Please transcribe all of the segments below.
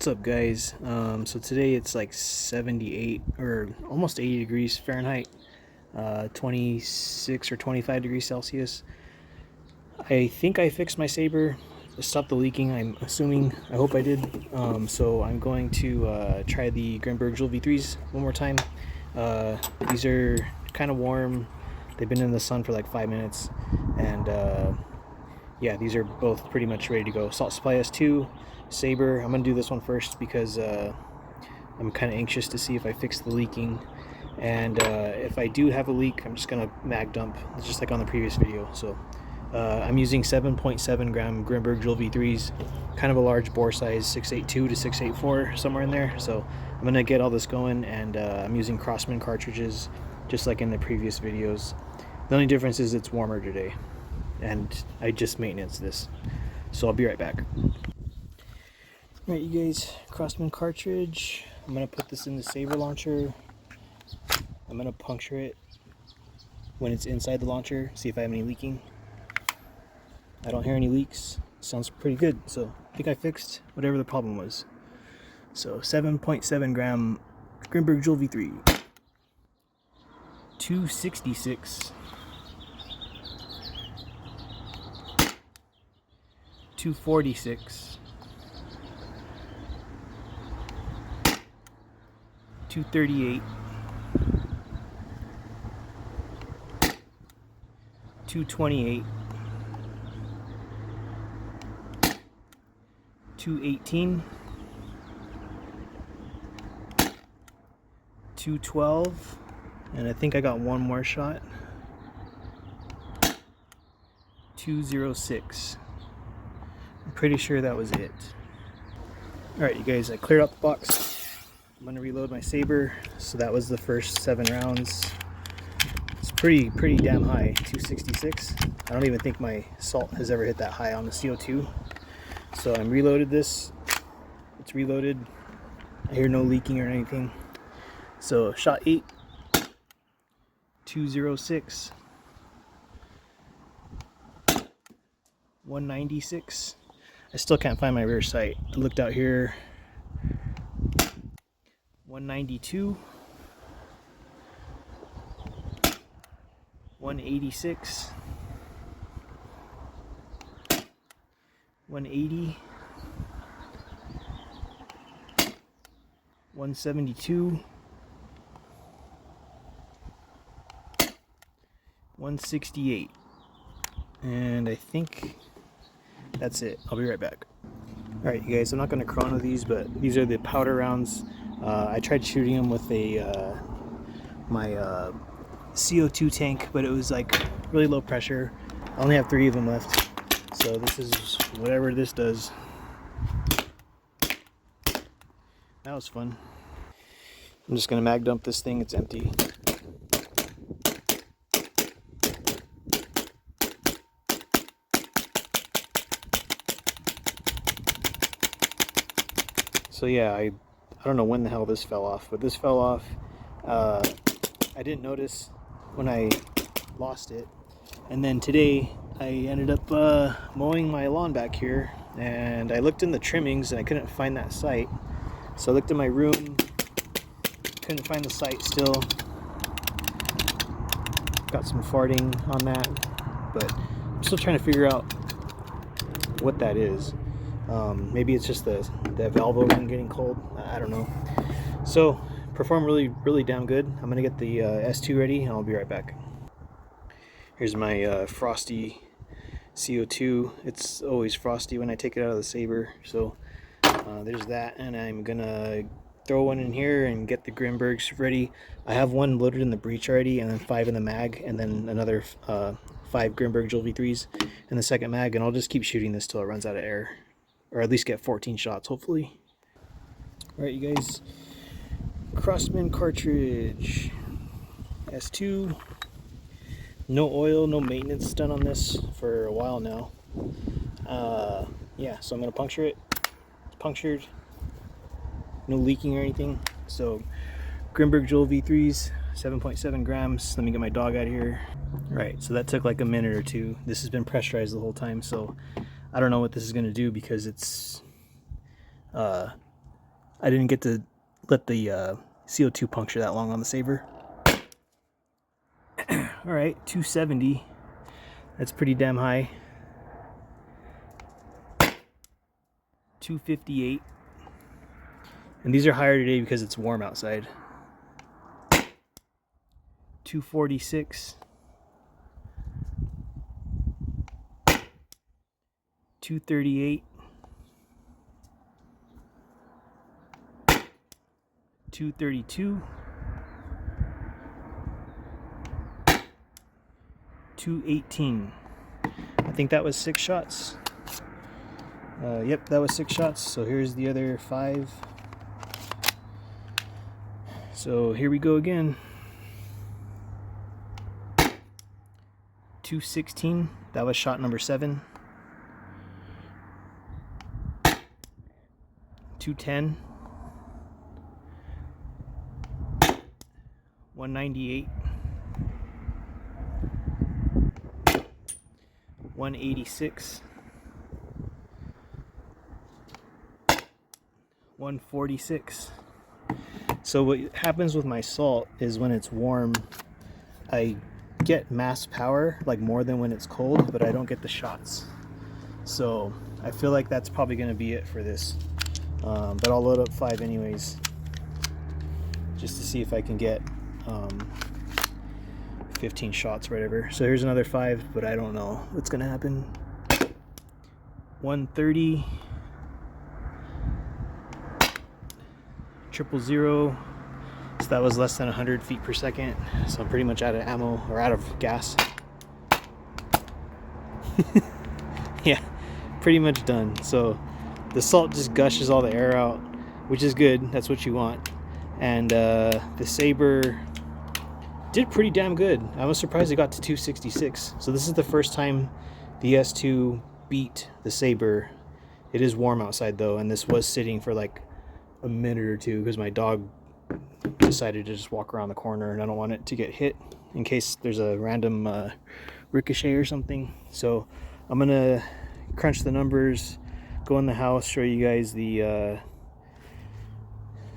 What's up, guys? So today it's like 78 or almost 80 degrees Fahrenheit, 26 or 25 degrees Celsius. I think I fixed my Saber to stop the leaking. I'm assuming. I hope I did. So I'm going to try the Grimburg Joules V3s one more time. These are kind of warm. They've been in the sun for like 5 minutes, and yeah, these are both pretty much ready to go. Salt Supply S2, Saber. I'm gonna do this one first because I'm kind of anxious to see if I fix the leaking, and if I do have a leak, I'm just gonna mag dump, just like on the previous video. So I'm using 7.7 gram Grimburg Joules V3s, kind of a large bore size, 682 to 684, somewhere in there. So I'm gonna get all this going, and I'm using Crossman cartridges, just like in the previous videos. The only difference is it's warmer today, and I just maintenance this, so I'll be right back. Alright, you guys, Crossman cartridge. I'm gonna put this in the Saber launcher. I'm gonna puncture it when it's inside the launcher, see if I have any leaking. I don't hear any leaks. Sounds pretty good, so I think I fixed whatever the problem was. So 7.7 gram Grimburg Joules V3, 266, 246, 238, 228, 218, 212, and I think I got one more shot. 206. I'm pretty sure that was it. Alright, you guys, I cleared out the box. I'm gonna reload my Saber. So that was the first 7 rounds. It's pretty damn high, 266. I don't even think my salt has ever hit that high on the CO2. So I'm reloaded this. It's reloaded. I hear no leaking or anything. So shot 8, 206, 196. I still can't find my rear sight. I looked out here. 192, 186, 180, 172, 168, and I think that's it. I'll be right back. Alright, you guys, I'm not going to chrono these, but these are the powder rounds. I tried shooting them with a my CO2 tank, but it was like really low pressure. I only have 3 of them left, so this is whatever this does. That was fun. I'm just going to mag dump this thing. It's empty. So yeah, I don't know when the hell this fell off, but this fell off. I didn't notice when I lost it, and then today I ended up mowing my lawn back here, and I looked in the trimmings and I couldn't find that sight. So I looked in my room, couldn't find the sight still. Got some farting on that, but I'm still trying to figure out what that is. Maybe it's just the valve opening getting cold. I don't know. So performed really damn good. I'm gonna get the S2 ready and I'll be right back. Here's my frosty CO2. It's always frosty when I take it out of the Saber. So there's that, and I'm gonna throw one in here and get the Grimburgs ready. I have one loaded in the breech already, and then 5 in the mag, and then another 5 Grimburg Joules V3s in the second mag, and I'll just keep shooting this till it runs out of air. Or at least get 14 shots, hopefully. Alright, you guys. Crossman cartridge. S2. No oil, no maintenance done on this for a while now. Yeah, so I'm going to puncture it. It's punctured. No leaking or anything. So, Grimburg Joules V3s, 7.7 grams. Let me get my dog out of here. Alright, so that took like a minute or two. This has been pressurized the whole time, so I don't know what this is going to do because it's I didn't get to let the CO2 puncture that long on the Saber. All right, 270. That's pretty damn high. 258. And these are higher today because it's warm outside. 246. 238. 232. 218. I think that was 6 shots. Yep, that was 6 shots. So here's the other 5. So here we go again. 216. That was shot number 7. 210. 198. 186. 146. So what happens with my salt is when it's warm, I get mass power, like more than when it's cold, but I don't get the shots. So I feel like that's probably going to be it for this. But I'll load up 5 anyways, just to see if I can get 15 shots or whatever. So here's another 5, but I don't know what's going to happen. 130. 000. So that was less than 100 feet per second. So I'm pretty much out of ammo, or out of gas. Yeah, pretty much done. So the salt just gushes all the air out, which is good. That's what you want. And the Saber did pretty damn good. I was surprised it got to 266. So this is the first time the S2 beat the Saber. It is warm outside though, and this was sitting for like a minute or two because my dog decided to just walk around the corner, and I don't want it to get hit in case there's a random ricochet or something. So I'm gonna crunch the numbers, go in the house, show you guys the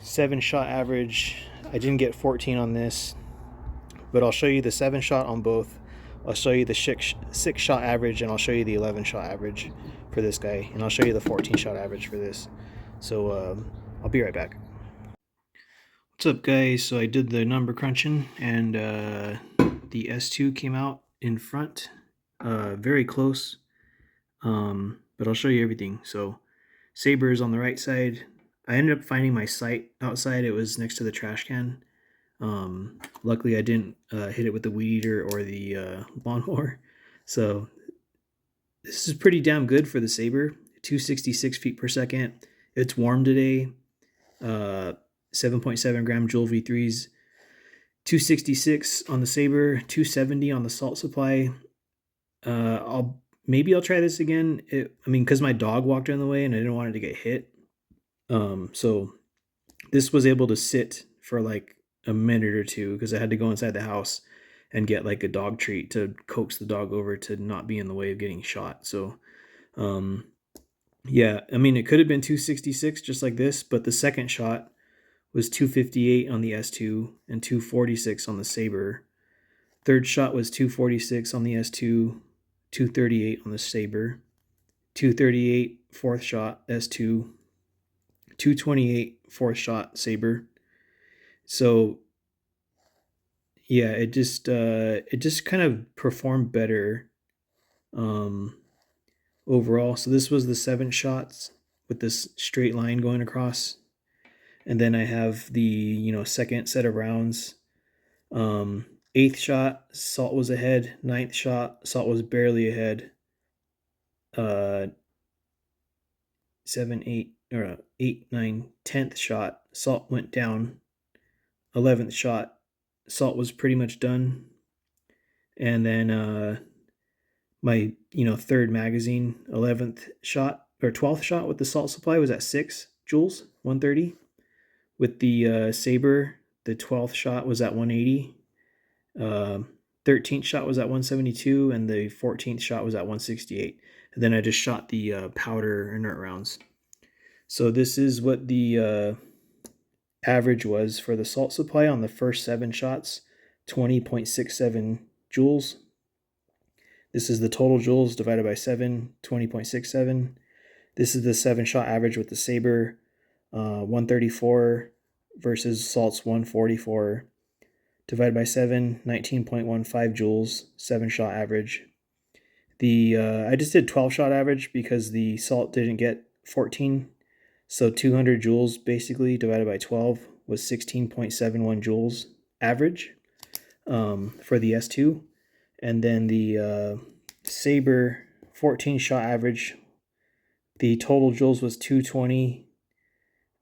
7 shot average. I didn't get 14 on this, but I'll show you the 7 shot on both. I'll show you the 6 shot average, and I'll show you the 11 shot average for this guy, and I'll show you the 14 shot average for this. So I'll be right back. What's up, guys? So I did the number crunching, and the S2 came out in front, very close, but I'll show you everything. So Saber is on the right side. I ended up finding my sight outside. It was next to the trash can. Luckily I didn't hit it with the weed eater or the lawnmower. So this is pretty damn good for the Saber. 266 feet per second. It's warm today. 7.7 gram Joules V3s. 266 on the Saber, 270 on the salt supply. Maybe I'll try this again. Because my dog walked in the way and I didn't want it to get hit. So this was able to sit for like a minute or two because I had to go inside the house and get like a dog treat to coax the dog over to not be in the way of getting shot. So yeah, it could have been 266 just like this, but the second shot was 258 on the S2 and 246 on the Saber. Third shot was 246 on the S2, 238 on the Saber, 238 fourth shot S2, 228 fourth shot Saber. So yeah, it just kind of performed better overall. So this was the 7 shots with this straight line going across, and then I have the second set of rounds. 8th shot, salt was ahead. 9th shot, salt was barely ahead. 7, 8, or 8, 9, 10th shot, salt went down. 11th shot, salt was pretty much done. And then my third magazine, 11th shot or 12th shot with the salt supply was at 6 joules, 130. With the Saber, the 12th shot was at 180. 13th shot was at 172, and the 14th shot was at 168. And then I just shot the powder inert rounds. So this is what the average was for the salt supply on the first 7 shots, 20.67 joules. This is the total joules divided by 7, 20.67. This is the 7-shot average with the Saber, 134 versus salt's 144. Divided by 7, 19.15 joules, 7-shot average. I just did 12-shot average because the salt didn't get 14. So 200 joules basically divided by 12 was 16.71 joules average for the S2. And then the Saber 14-shot average, the total joules was 220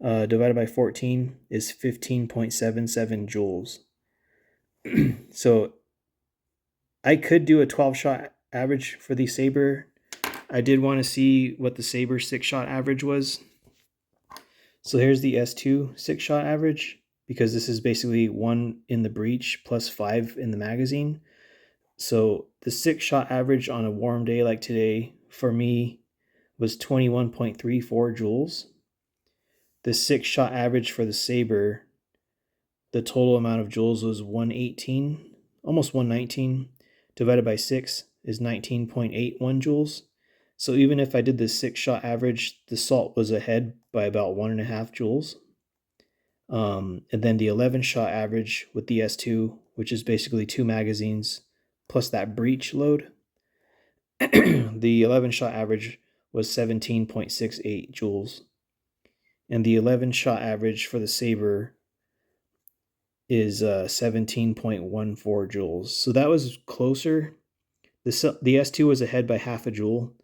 divided by 14 is 15.77 joules. So I could do a 12-shot average for the Saber. I did want to see what the Saber 6-shot average was. So here's the S2 6-shot average, because this is basically 1 in the breech plus 5 in the magazine. So the 6-shot average on a warm day like today for me was 21.34 joules. The 6-shot average for the Saber, the total amount of joules was 118, almost 119, divided by 6 is 19.81 joules. So even if I did the 6-shot average, the salt was ahead by about 1.5 joules. And then the 11-shot average with the S2, which is basically 2 magazines plus that breech load, the 11-shot average was 17.68 joules. And the 11-shot average for the Saber is 17.14 joules. So that was closer. The S2 was ahead by half a joule.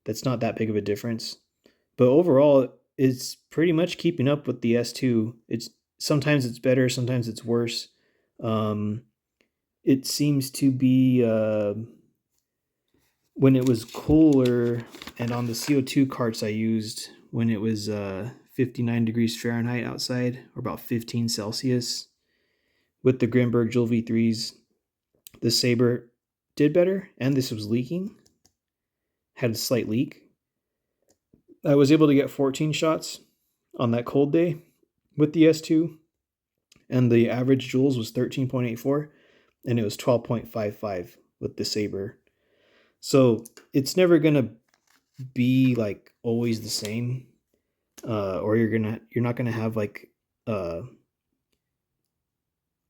That's not that big of a difference. But overall, it's pretty much keeping up with the S2. Sometimes it's better, sometimes it's worse. It seems to be when it was cooler, and on the CO2 carts I used when it was 59 degrees Fahrenheit outside, or about 15 Celsius, with the Grimburg Joules V3s, the Saber did better, and this was leaking, had a slight leak. I was able to get 14 shots on that cold day with the S2, and the average joules was 13.84, and it was 12.55 with the Saber. So it's never gonna be like always the same, or you're not gonna have like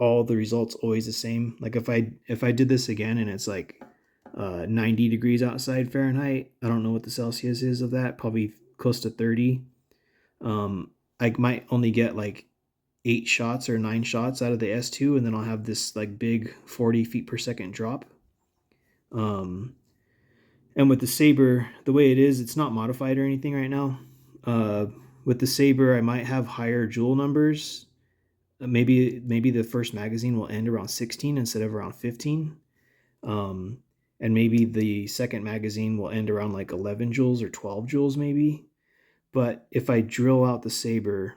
all the results always the same. Like if I did this again and it's like 90 degrees outside Fahrenheit, I don't know what the Celsius is of that, probably close to 30. I might only get like 8 shots or 9 shots out of the S2, and then I'll have this like big 40 feet per second drop. And with the Saber, the way it is, it's not modified or anything right now. With the Saber, I might have higher joule numbers. Maybe the first magazine will end around 16 instead of around 15. And maybe the second magazine will end around like 11 joules or 12 joules maybe. But if I drill out the Saber,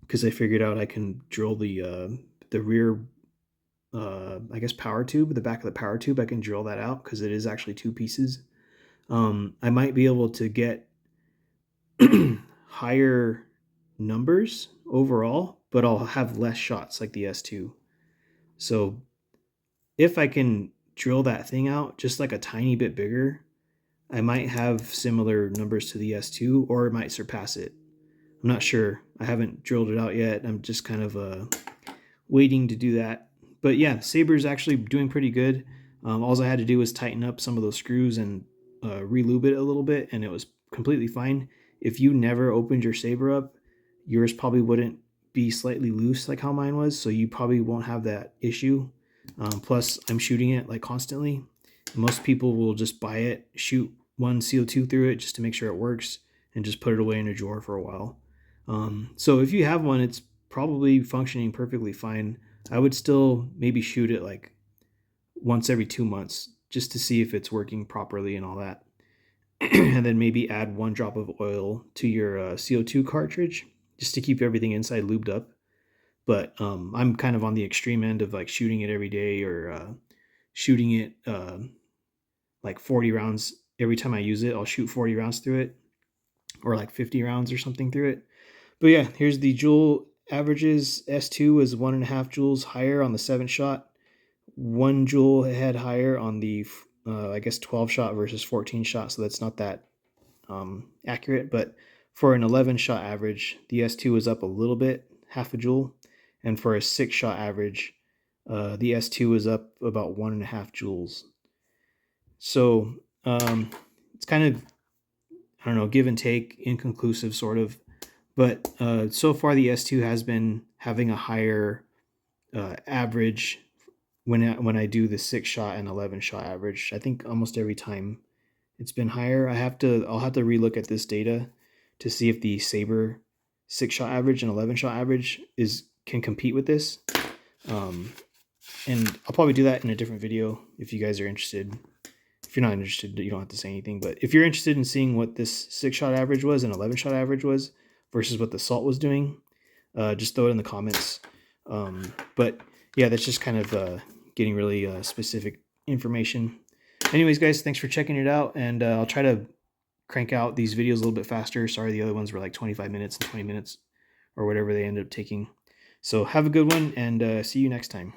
because I figured out I can drill the rear, I guess, power tube, the back of the power tube, I can drill that out because it is actually 2 pieces. I might be able to get higher numbers overall, but I'll have less shots like the S2. So if I can drill that thing out just like a tiny bit bigger, I might have similar numbers to the S2, or it might surpass it. I'm not sure. I haven't drilled it out yet. I'm just kind of waiting to do that. But yeah, Saber's actually doing pretty good. All I had to do was tighten up some of those screws and re-lube it a little bit, and it was completely fine. If you never opened your Saber up, yours probably wouldn't be slightly loose like how mine was, so you probably won't have that issue. Plus, I'm shooting it like constantly. Most people will just buy it, shoot 1 CO2 through it just to make sure it works, and just put it away in a drawer for a while. So if you have one, it's probably functioning perfectly fine. I would still maybe shoot it like once every 2 months just to see if it's working properly and all that. And then maybe add 1 drop of oil to your CO2 cartridge just to keep everything inside lubed up. But I'm kind of on the extreme end of like shooting it every day, or shooting it like 40 rounds every time I use it. I'll shoot 40 rounds through it, or like 50 rounds or something through it. But yeah, here's the Joule averages, S2 was 1.5 joules higher on the 7-shot, 1 joule head higher on the I guess 12-shot versus 14-shot, so that's not that accurate. But for an 11-shot average, the S2 was up a little bit, half a joule, and for a 6-shot average, the S2 was up about 1.5 joules. So it's kind of, I don't know, give and take, inconclusive sort of. But so far the S2 has been having a higher average when I do the 6-shot and 11-shot average. I think almost every time it's been higher. I'll have to relook at this data to see if the Saber 6-shot average and 11-shot average can compete with this. And I'll probably do that in a different video if you guys are interested. If you're not interested, you don't have to say anything. But if you're interested in seeing what this 6-shot average was and 11-shot average was versus what the Salt was doing, just throw it in the comments. But yeah, that's just kind of getting really specific information. Anyways, guys, thanks for checking it out, and I'll try to crank out these videos a little bit faster. Sorry, the other ones were like 25 minutes and 20 minutes or whatever they ended up taking. So have a good one, and see you next time.